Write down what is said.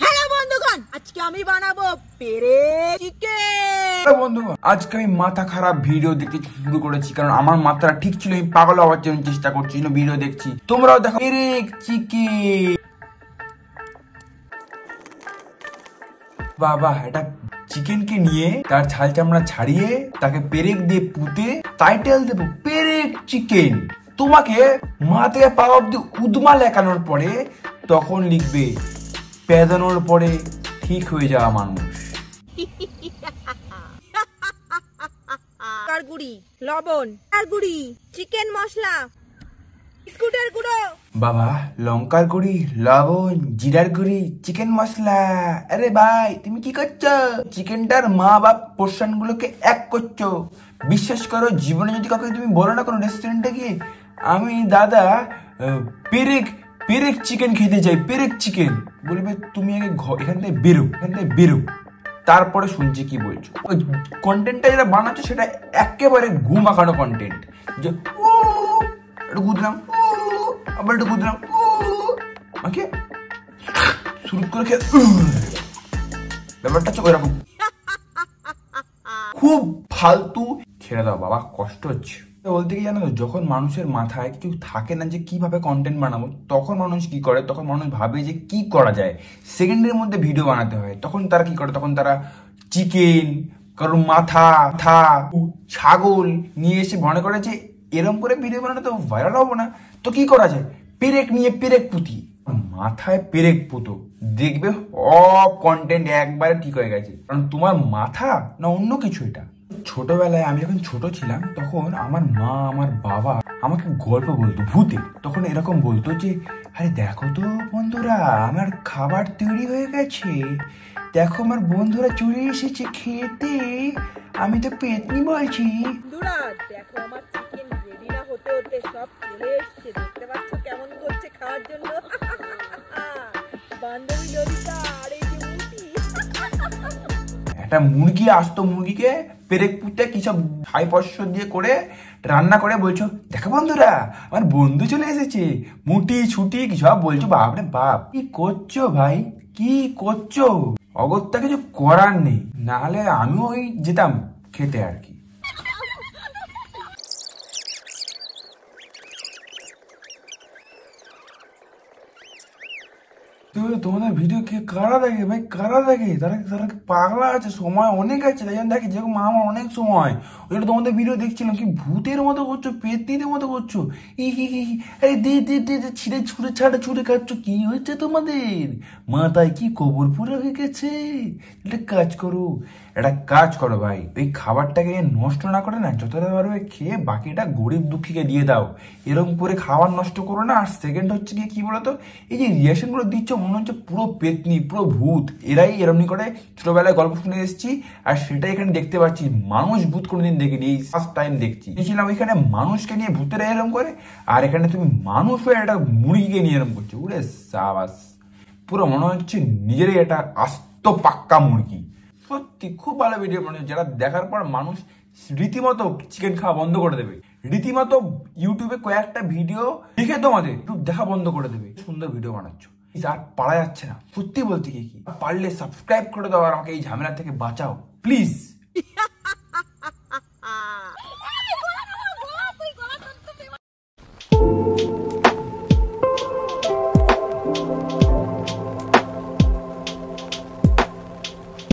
Hello বন্ধুগণ, আজকে আমি বানাবো পেরেক চিকেন। বন্ধুগণ, আজকে আমি মাথা খারাপ ভিডিও দেখতে শুরু করেছি, কারণ আমার মাথাটা ঠিক ছিল। আমি পাগল হওয়ার জন্য চেষ্টা করছি, ভিডিও দেখছি। তোমরাও দেখো পেরেক চিকেন। বাবা, এটা চিকেনকে নিয়ে তার ছাল চামড়া ছাড়িয়ে তাকে পেরেক দিয়ে পুঁতে টাইটেল দেবো পেরেক চিকেন। তোমাকে মা থেকে পা অব্দি উদমা লেখানোর পরে তখন লিখবে পেদানোর পরে ঠিক হয়ে যাওয়া মানুষ। গুড়ি, লবণ, গুড়ি, চিকেন মশলা, বিস্কুটের গুঁড়ো। বাবা, লঙ্কার গুঁড়ি, লবণ, জিরার গুঁড়ি, চিকেন মশলা। আরে ভাই, তুমি কি করছো? চিকেনটার মা বাপ পোর্শন গুলোকে এক করছো। বিশ্বাস করো, জীবনে যদি কাউকে তুমি বলো না কোনো রেস্টুরেন্টে গিয়ে আমি দাদা পেরেক পেরেক চিকেন খেতে চাই, পেরেক চিকেন, বলবে তুমি আগে এখান থেকে বেরো, তারপরে শুনছি কি বলছো। ওই কন্টেন্টটা যেটা বানাচ্ছো সেটা একেবারে ঘুম মাখানো কন্টেন্ট। যে একটু গুদলাম, আবার একটু গুদলাম, ওকে শুরু করে খেয়ে ব্যাপারটা হচ্ছে ওইরকম। খুব ফালতু ছেড়ে দাও বাবা, কষ্ট হচ্ছে বলতে কি জানো তো, যখন মানুষের মাথায় কিছু থাকে না যে কিভাবে কন্টেন্ট বানাবো, তখন মানুষ কি করে, তখন মানুষ ভাবে যে কি করা যায়, সেকেন্ডের মধ্যে ভিডিও বানাতে হয়। তখন তারা কি করে, তখন তারা চিকেন, কারণ মাথা, ছাগল নিয়ে এসে মনে করে যে এরম করে ভিডিও বানানো তো ভাইরাল হবো না, তো কি করা যায়, পেরেক নিয়ে পেরেক পুঁতি, মাথায় পেরেক পুতো, দেখবে সব কন্টেন্ট একবারে ঠিক হয়ে গেছে। কারণ তোমার মাথা না অন্য কিছু। এটা ছোটবেলায় আমি যখন ছোট ছিলাম, তখন আমার মা আমার বাবা আমাকে গল্প বলতো ভূতে। তখন এরকম বলতো যে আরে দেখো তো বন্ধুরা, আমার খাবার তৈরি হয়ে গেছে, দেখো আমার বন্ধুরা চলে এসেছে খেতে, আমি তো পেতনি বলছি। বন্ধুরা দেখো, আমার চিকেন রেডি না হতে হতে সব চলে এসেছে, দেখতে পাচ্ছ কেমন করছে খাওয়ার জন্য। বান্ধবী ললিতা আর এই যে মুরগি, একটা মুরগি আসতো, মুরগিকে পেরেক পুঁতে কি সব ছাই পশস্য দিয়ে করে রান্না করে বলছো দেখো বন্ধুরা আমার বন্ধু চলে এসেছে, মুটি ছুটি কি সব বলছো। বাপরে বাপ, কি করছো ভাই, কি করছো? অগত্যা কিছু করার নেই, নাহলে আমিও ওই যেতাম খেতে আর কি। তোমাদের ভিডিও কে কারা দেখে ভাই, কারা দেখে? তারা তারা পাগলা আছে, সময় অনেক আছে, তাই জন্য দেখে। যেরকম আমার অনেক সময়, ওই তোমাদের ভিডিও দেখছিলাম, কি ভূতের মতো করছো, পেতনিদের মতো করছো, ছিঁড়ে ছুঁড়ে ছাড়ে ছুঁড়ে খাচ্ছ। কি হয়েছে তোমাদের মাথায়, কি কবর পুরো হয়ে গেছে? একটা কাজ করো ভাই, ওই খাবারটাকে নষ্ট না করে না, যতটা পারবে খেয়ে বাকিটা গরিব দুঃখীকে দিয়ে দাও। এরকম করে খাবার নষ্ট করো না। আর সেকেন্ড হচ্ছে কি বলতো, এই যে রিয়াকশন গুলো দিচ্ছ মনে হচ্ছে পুরো পেতনি, পুরো ভূত। এরাই এরমনি করে ছোটবেলায় গল্প শুনে এসেছি, আর সেটাই এখানে দেখতে পাচ্ছি। মানুষ ভূত কোনোদিন দেখিনি, এই ফার্স্ট টাইম দেখছি। দেখছিলাম ওইখানে মানুষকে নিয়ে ভূতেরা এরম করে, আর এখানে তুমি মানুষ হয়ে একটা মুরগিকে নিয়ে এরম করছো। উড়ে সাবাস, পুরো মনে হচ্ছে নিজেরই একটা আস্ত পাক্কা মুরগি। সত্যি খুব ভালো ভিডিও বানাচ্ছে, যারা দেখার পর মানুষ রীতিমতো চিকেন খাওয়া বন্ধ করে দেবে। রীতিমতো ইউটিউবে কয়েকটা ভিডিও দেখে তোমাদের ইউটিউব দেখা বন্ধ করে দেবে। সুন্দর ভিডিও বানাচ্ছ, আর পারা যাচ্ছে না। সত্যি বলতে কি পারলে সাবস্ক্রাইব করে দাও, আর আমাকে এই ঝামেলা থেকে বাঁচাও প্লিজ।